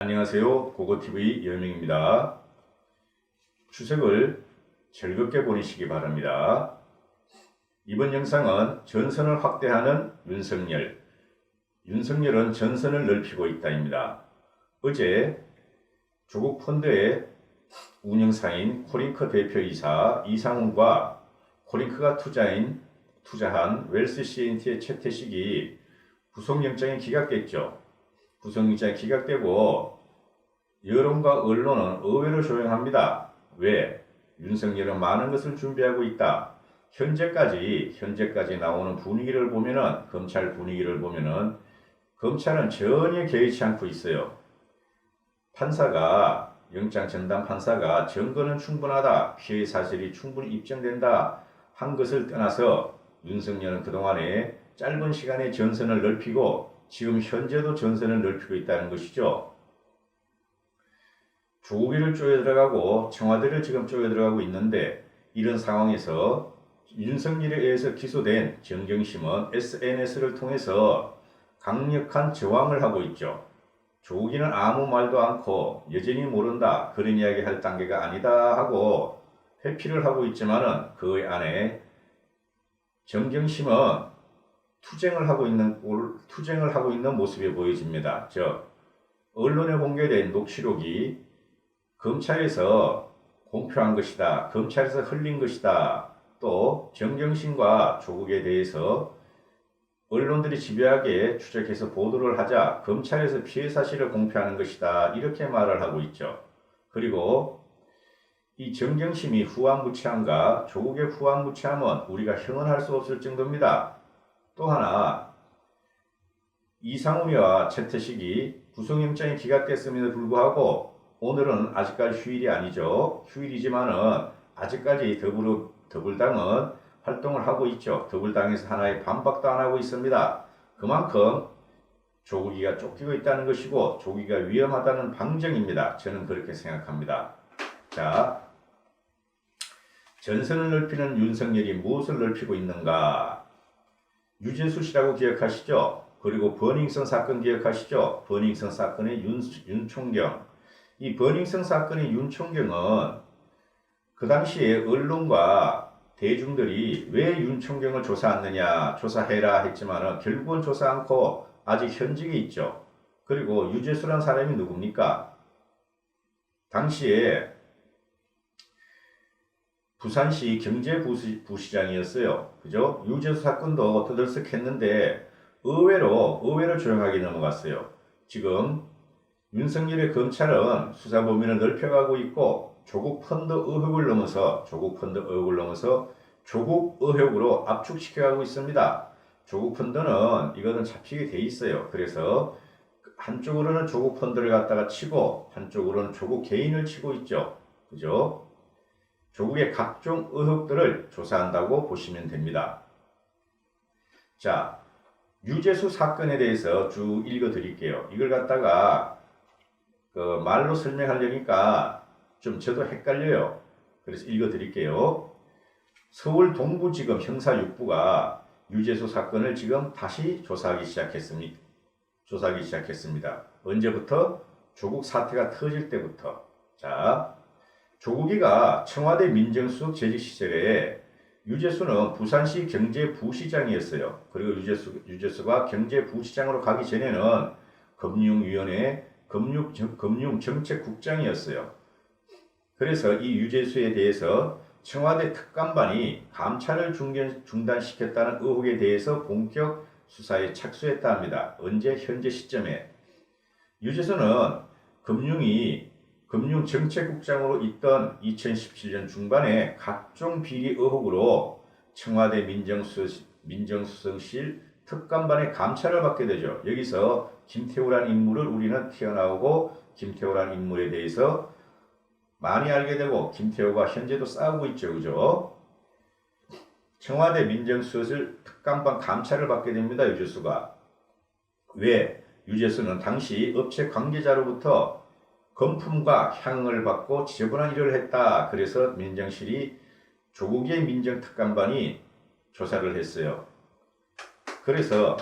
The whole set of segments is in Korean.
안녕하세요. 고고TV 여명입니다. 추석을 즐겁게 보내시기 바랍니다. 이번 영상은 전선을 확대하는 윤석열. 윤석열은 전선을 넓히고 있다입니다. 어제 조국 펀드의 운영사인 코링크 대표이사 이상훈과 코링크가 투자한 웰스 CNT의 최태식이 구속영장이 기각됐죠. 구속영장이 기각되고 여론과 언론은 의외로 조용합니다. 왜? 윤석열은 많은 것을 준비하고 있다. 현재까지 나오는 분위기를 보면은, 검찰 분위기를 보면은 검찰은 전혀 개의치 않고 있어요. 영장 전담 판사가 증거는 충분하다, 피해 사실이 충분히 입증된다 한 것을 떠나서 윤석열은 그동안에 짧은 시간에 전선을 넓히고 지금 현재도 전선을 넓히고 있다는 것이죠. 조국이를 쪼여들어가고 청와대를 지금 쪼여들어가고 있는데, 이런 상황에서 윤석열에 의해서 기소된 정경심은 SNS를 통해서 강력한 저항을 하고 있죠. 조국이는 아무 말도 않고 여전히 모른다, 그런 이야기 할 단계가 아니다 하고 회피를 하고 있지만은 그 안에 정경심은 투쟁을 하고 있는 모습이 보여집니다. 즉, 언론에 공개된 녹취록이 검찰에서 공표한 것이다, 검찰에서 흘린 것이다, 또 정경심과 조국에 대해서 언론들이 집요하게 추적해서 보도를 하자 검찰에서 피해 사실을 공표하는 것이다, 이렇게 말을 하고 있죠. 그리고 이 정경심이 후한무치함과 조국의 후한무치함은 우리가 형언할 수 없을 정도입니다. 또 하나, 이상훈이와 최태식이 구속영장이 기각됐음에도 불구하고 오늘은 아직까지 휴일이 아니죠. 휴일이지만은 아직까지 더불당은 활동을 하고 있죠. 더불당에서 하나의 반박도 안 하고 있습니다. 그만큼 조국이가 쫓기고 있다는 것이고 조국이가 위험하다는 방증입니다. 저는 그렇게 생각합니다. 자, 전선을 넓히는 윤석열이 무엇을 넓히고 있는가? 유재수 씨라고 기억하시죠? 그리고 버닝썬 사건 기억하시죠? 버닝썬 사건의 윤총경. 이 버닝썬 사건의 윤총경은 그 당시에 언론과 대중들이 왜 윤총경을 조사하느냐, 조사해라 했지만은 결국은 조사 않고 아직 현직에 있죠. 그리고 유재수란 사람이 누굽니까? 당시에 부산시 경제부시장이었어요. 그죠? 유재수 사건도 떠들썩했는데 의외로 조용하게 넘어갔어요. 지금 윤석열의 검찰은 수사 범위를 넓혀가고 있고 조국 펀드 의혹을 넘어서 조국 의혹으로 압축시켜가고 있습니다. 조국 펀드는 이거는 잡히게 돼 있어요. 그래서 한쪽으로는 조국 펀드를 갖다가 치고 한쪽으로는 조국 개인을 치고 있죠. 그죠? 조국의 각종 의혹들을 조사한다고 보시면 됩니다. 자, 유재수 사건에 대해서 쭉 읽어 드릴게요. 이걸 갖다가 말로 설명하려니까 좀 저도 헷갈려요. 그래서 읽어 드릴게요. 서울 동부지검 형사 6부가 유재수 사건을 지금 다시 조사하기 시작했습니다. 언제부터? 조국 사태가 터질 때부터. 자, 조국이가 청와대 민정수석 재직 시절에 유재수는 부산시 경제부시장이었어요. 그리고 유재수가 경제부시장으로 가기 전에는 금융위원회 금융정책국장이었어요. 그래서 이 유재수에 대해서 청와대 특감반이 감찰을 중단시켰다는 의혹에 대해서 본격 수사에 착수했다 합니다. 언제? 현재 시점에. 유재수는 금융정책국장으로 있던 2017년 중반에 각종 비리 의혹으로 청와대 민정수석실 특감반의 감찰을 받게 되죠. 여기서 김태우라는 인물을 우리는 튀어나오고 김태우라는 인물에 대해서 많이 알게 되고 김태우가 현재도 싸우고 있죠. 그죠? 청와대 민정수석실 특감반 감찰을 받게 됩니다. 유재수가. 왜? 유재수는 당시 업체 관계자로부터 금품과 향응을 받고 지저분한 일을 했다. 그래서 민정실이 조국의 민정특감반이 조사를 했어요. 그래서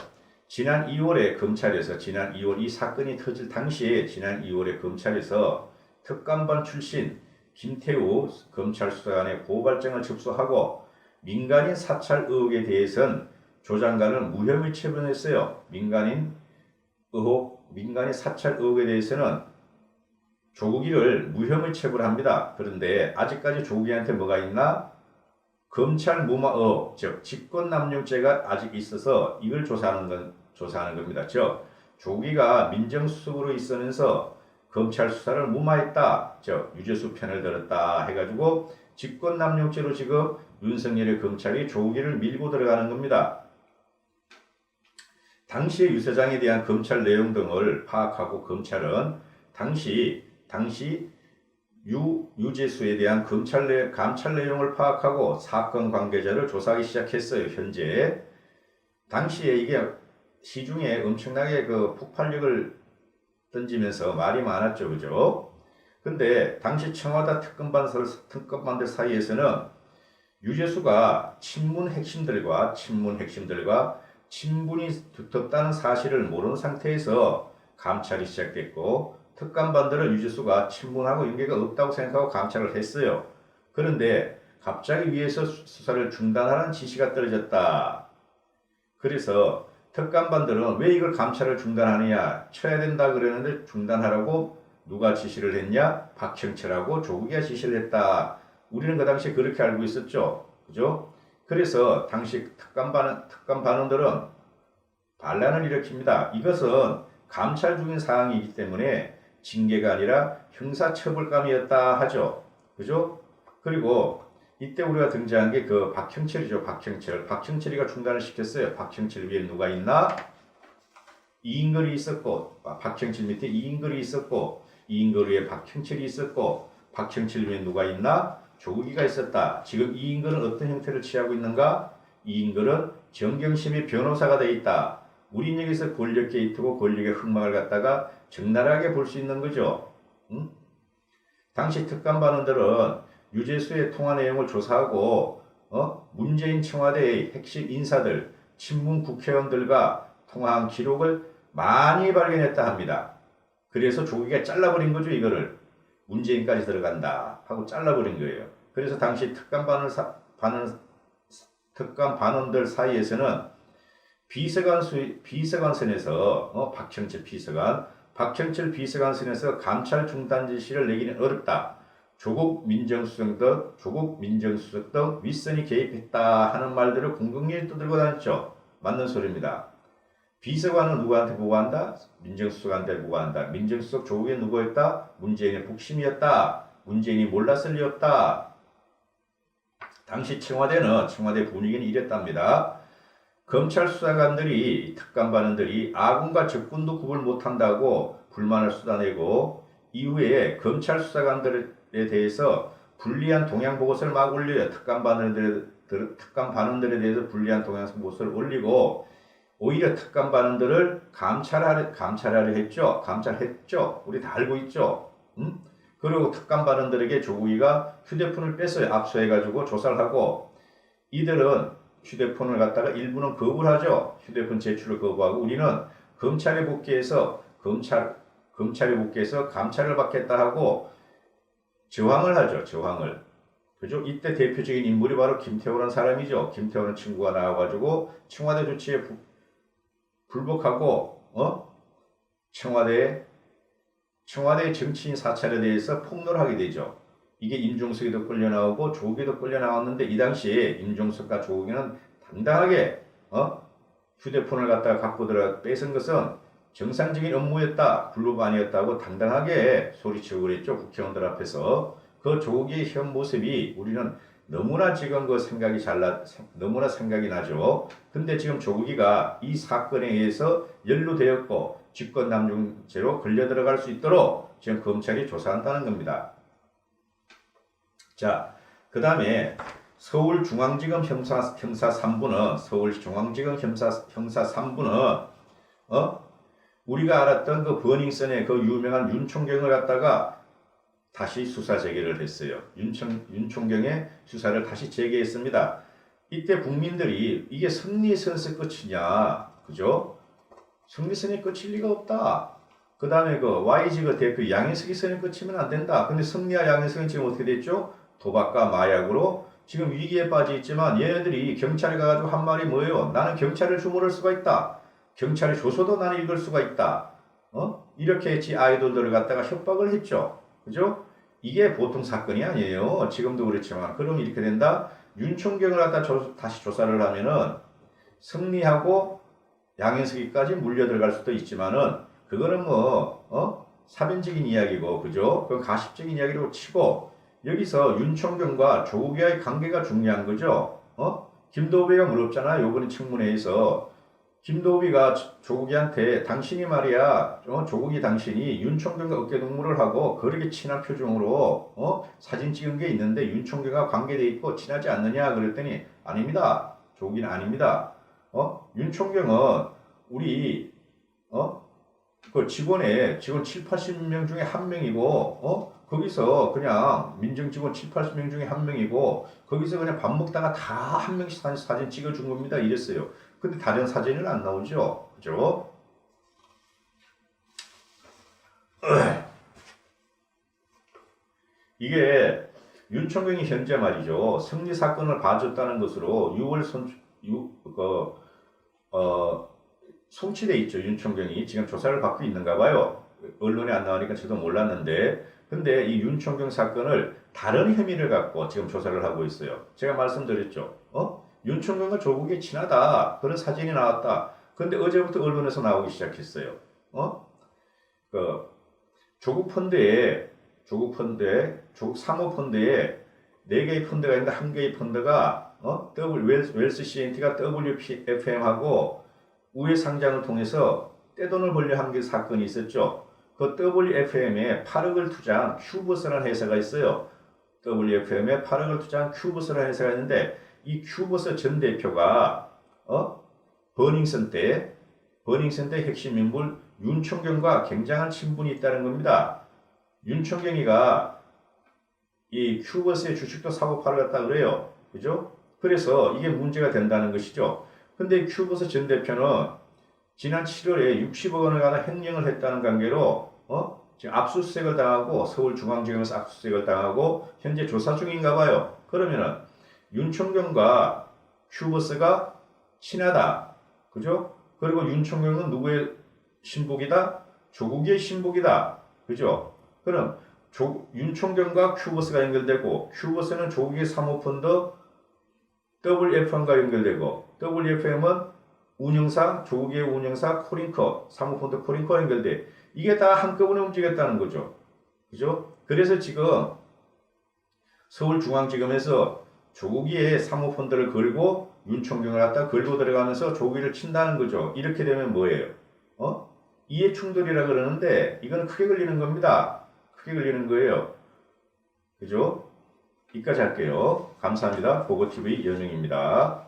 지난 2월에 검찰에서 지난 2월 이 사건이 터질 당시에 지난 2월에 검찰에서 특감반 출신 김태우 검찰 수사관의 고발장을 접수하고 민간인 사찰 의혹에 대해서는 조 장관을 무혐의 처분했어요. 민간인 사찰 의혹에 대해서는 조국이를 무혐의 처분합니다. 그런데 아직까지 조국이한테 뭐가 있나? 검찰 무마 의혹, 즉 직권남용죄가 아직 있어서 이걸 조사하는 겁니다. 즉 조국이가 민정수석으로 있으면서 검찰 수사를 무마했다, 즉 유죄수 편을 들었다 해가지고 직권남용죄로 지금 윤석열의 검찰이 조국이를 밀고 들어가는 겁니다. 당시의 유 사장에 대한 검찰 내용 등을 파악하고 검찰은 당시 유재수에 대한 감찰 내용을 파악하고 사건 관계자를 조사하기 시작했어요. 현재 당시에 이게 시중에 엄청나게 그 폭발력을 던지면서 말이 많았죠, 그죠? 근데 당시 청와대 특검반들 사이에서는 유재수가 친문 핵심들과 친분이 두텁다는 사실을 모르는 상태에서 감찰이 시작됐고, 특감반들은 유재수가 친문하고 연계가 없다고 생각하고 감찰을 했어요. 그런데 갑자기 위에서 수사를 중단하는 지시가 떨어졌다. 그래서 특감반들은 왜 이걸 감찰을 중단하느냐, 쳐야 된다 그러는데 중단하라고 누가 지시를 했냐? 박형철하고 조국이가 지시를 했다. 우리는 그 당시에 그렇게 알고 있었죠. 그죠? 그래서 당시 특감반원들은 반란을 일으킵니다. 이것은 감찰 중인 사항이기 때문에 징계가 아니라 형사처벌감이었다 하죠. 그죠? 그리고 이때 우리가 등장한 게 그 박형철이죠. 박형철이가 중단을 시켰어요. 박형철 위에 누가 있나? 이인걸이 있었고, 박형철 밑에 이인걸이 있었고, 이인걸 위에 박형철이 있었고, 박형철 위에 누가 있나? 조국이가 있었다. 지금 이인걸은 어떤 형태를 취하고 있는가? 이인걸은 정경심의 변호사가 돼 있다. 우린 여기서 권력 게이트고 권력의 흑막을 갖다가 적나라하게 볼 수 있는 거죠. 응? 당시 특감반원들은 유재수의 통화 내용을 조사하고 문재인 청와대의 핵심 인사들, 친문 국회의원들과 통화한 기록을 많이 발견했다 합니다. 그래서 조국이가 잘라버린 거죠. 이거를 문재인까지 들어간다 하고 잘라버린 거예요. 그래서 당시 특감반원들 사이에서는 비서관선에서 박형철 비서관선에서 감찰 중단 지시를 내기는 어렵다. 조국 민정수석 등 윗선이 개입했다 하는 말들을 공공연히 떠들고 다녔죠. 맞는 소리입니다. 비서관은 누구한테 보고한다? 민정수석한테 보고한다. 민정수석 조국이 누구였다? 문재인의 복심이었다. 문재인이 몰랐을 리 없다. 당시 청와대 분위기는 이랬답니다. 검찰 수사관들이, 특감반원들이 아군과 적군도 구분 못한다고 불만을 쏟아내고 이후에 검찰 수사관들에 대해서 불리한 동향 보고서를 막 올려요. 특감반원들에 대해서 불리한 동향 보고서를 올리고 오히려 특감반원들을 감찰하려 했죠. 감찰했죠. 우리 다 알고 있죠. 그리고 특감반원들에게 조국이가 휴대폰을 뺐어요. 압수해가지고 조사를 하고 이들은 휴대폰을 갖다가 일부는 거부를 하죠. 휴대폰 제출을 거부하고 우리는 검찰에 복귀해서 감찰을 받겠다 하고 저항을 하죠. 저항을. 그죠? 이때 대표적인 인물이 바로 김태호라는 사람이죠. 김태호는 친구가 나와가지고 청와대 조치에 불복하고 청와대 정치인 사찰에 대해서 폭로를 하게 되죠. 이게 임종석이도 끌려 나오고 조국이도 끌려 나왔는데 이 당시에 임종석과 조국이는 당당하게 휴대폰을 갖고 들어 뺏은 것은 정상적인 업무였다, 블루가 아니었다고 당당하게 소리치고 그랬죠. 국회의원들 앞에서. 그 조국의 현 모습이 우리는 너무나 지금 너무나 생각이 나죠. 근데 지금 조국이가 이 사건에 의해서 연루되었고 직권남용죄로 걸려 들어갈 수 있도록 지금 검찰이 조사한다는 겁니다. 자, 그 다음에 서울중앙지검 형사 3부는 우리가 알았던 그 버닝썬의 그 유명한 윤 총경을 갖다가 다시 수사 재개를 했어요. 윤 총경의 수사를 다시 재개했습니다. 이때 국민들이 이게 선리 선서 끝이냐, 그죠? 성리선이 끝일 리가 없다. 그 다음에 그 YG 그 대표 양현석이 선이 끝이면 안 된다. 근데 승리와 양현석은 지금 어떻게 됐죠? 도박과 마약으로 지금 위기에 빠져 있지만 얘네들이 경찰에 가가지고 한 말이 뭐예요? 나는 경찰을 주무를 수가 있다. 경찰이 줘서도 나는 읽을 수가 있다. 이렇게 지 아이돌들을 갖다가 협박을 했죠. 그죠? 이게 보통 사건이 아니에요. 지금도 그렇지만. 그럼 이렇게 된다. 윤총경을 갖다 다시 조사를 하면은 승리하고 양현석이까지 물려 들어갈 수도 있지만은 그거는 사변적인 이야기고, 그죠? 그건 가십적인 이야기로 치고 여기서 윤총경과 조국이와의 관계가 중요한 거죠. 김도비가 물었잖아요. 요번에 청문회에서 김도비가 조국이한테 당신이 말이야, 조국이 당신이 윤총경과 어깨동무를 하고 그렇게 친한 표정으로 사진 찍은 게 있는데 윤총경과 관계돼 있고 친하지 않느냐 그랬더니 아닙니다. 조국이는 아닙니다. 윤총경은 우리 그 직원 7, 80명 중에 한 명이고 거기서 그냥 민정 직원 7, 80명 중에 한 명이고 거기서 그냥 밥 먹다가 다 한 명씩 사진 찍어준 겁니다. 이랬어요. 근데 다른 사진은 안 나오죠. 그죠? 이게 윤총경이 현재 말이죠. 승리 사건을 봐줬다는 것으로 6월 송치돼 있죠. 윤총경이 지금 조사를 받고 있는가 봐요. 언론에 안 나오니까 저도 몰랐는데 근데 이 윤총경 사건을 다른 혐의를 갖고 지금 조사를 하고 있어요. 제가 말씀드렸죠. 윤총경과 조국이 친하다. 그런 사진이 나왔다. 근데 어제부터 언론에서 나오기 시작했어요. 조국 사모펀드에 4개의 펀드가 있는데 한 개의 펀드가 웰스 CNT가 WFM하고 우회 상장을 통해서 떼돈을 벌려 한 게 사건이 있었죠. 그 WFM에 8억을 투자한 큐버스라는 회사가 있어요. WFM에 8억을 투자한 큐버스라는 회사가 있는데 이 큐버스 전 대표가 버닝썬 때 핵심 인물 윤총경과 굉장한 친분이 있다는 겁니다. 윤총경이가 이 큐버스의 주식도 사고 팔아 갔다 그래요. 그죠? 그래서 이게 문제가 된다는 것이죠. 근데 큐버스 전 대표는 지난 7월에 60억 원을 갖다 횡령을 했다는 관계로 지금 압수수색을 당하고 서울중앙지검에서 압수수색을 당하고 현재 조사 중인가 봐요. 그러면은 윤총경과 큐버스가 친하다. 그죠? 그리고 윤총경은 누구의 신복이다? 조국의 신복이다. 그죠? 그럼 윤총경과 큐버스가 연결되고 큐버스는 조국의 사모펀드 WFM과 연결되고 WFM은 조국의 운영사 코링커, 사모펀드 코링커와 연결돼. 이게 다 한꺼번에 움직였다는 거죠. 그죠? 그래서 지금 서울중앙지검에서 조국이의 사모펀드를 걸고 윤총경을 갖다 걸고 들어가면서 조국이를 친다는 거죠. 이렇게 되면 뭐예요? 이해 충돌이라 그러는데 이건 크게 걸리는 겁니다. 크게 걸리는 거예요. 그죠? 여기까지 할게요. 감사합니다. 보고TV 연영입니다.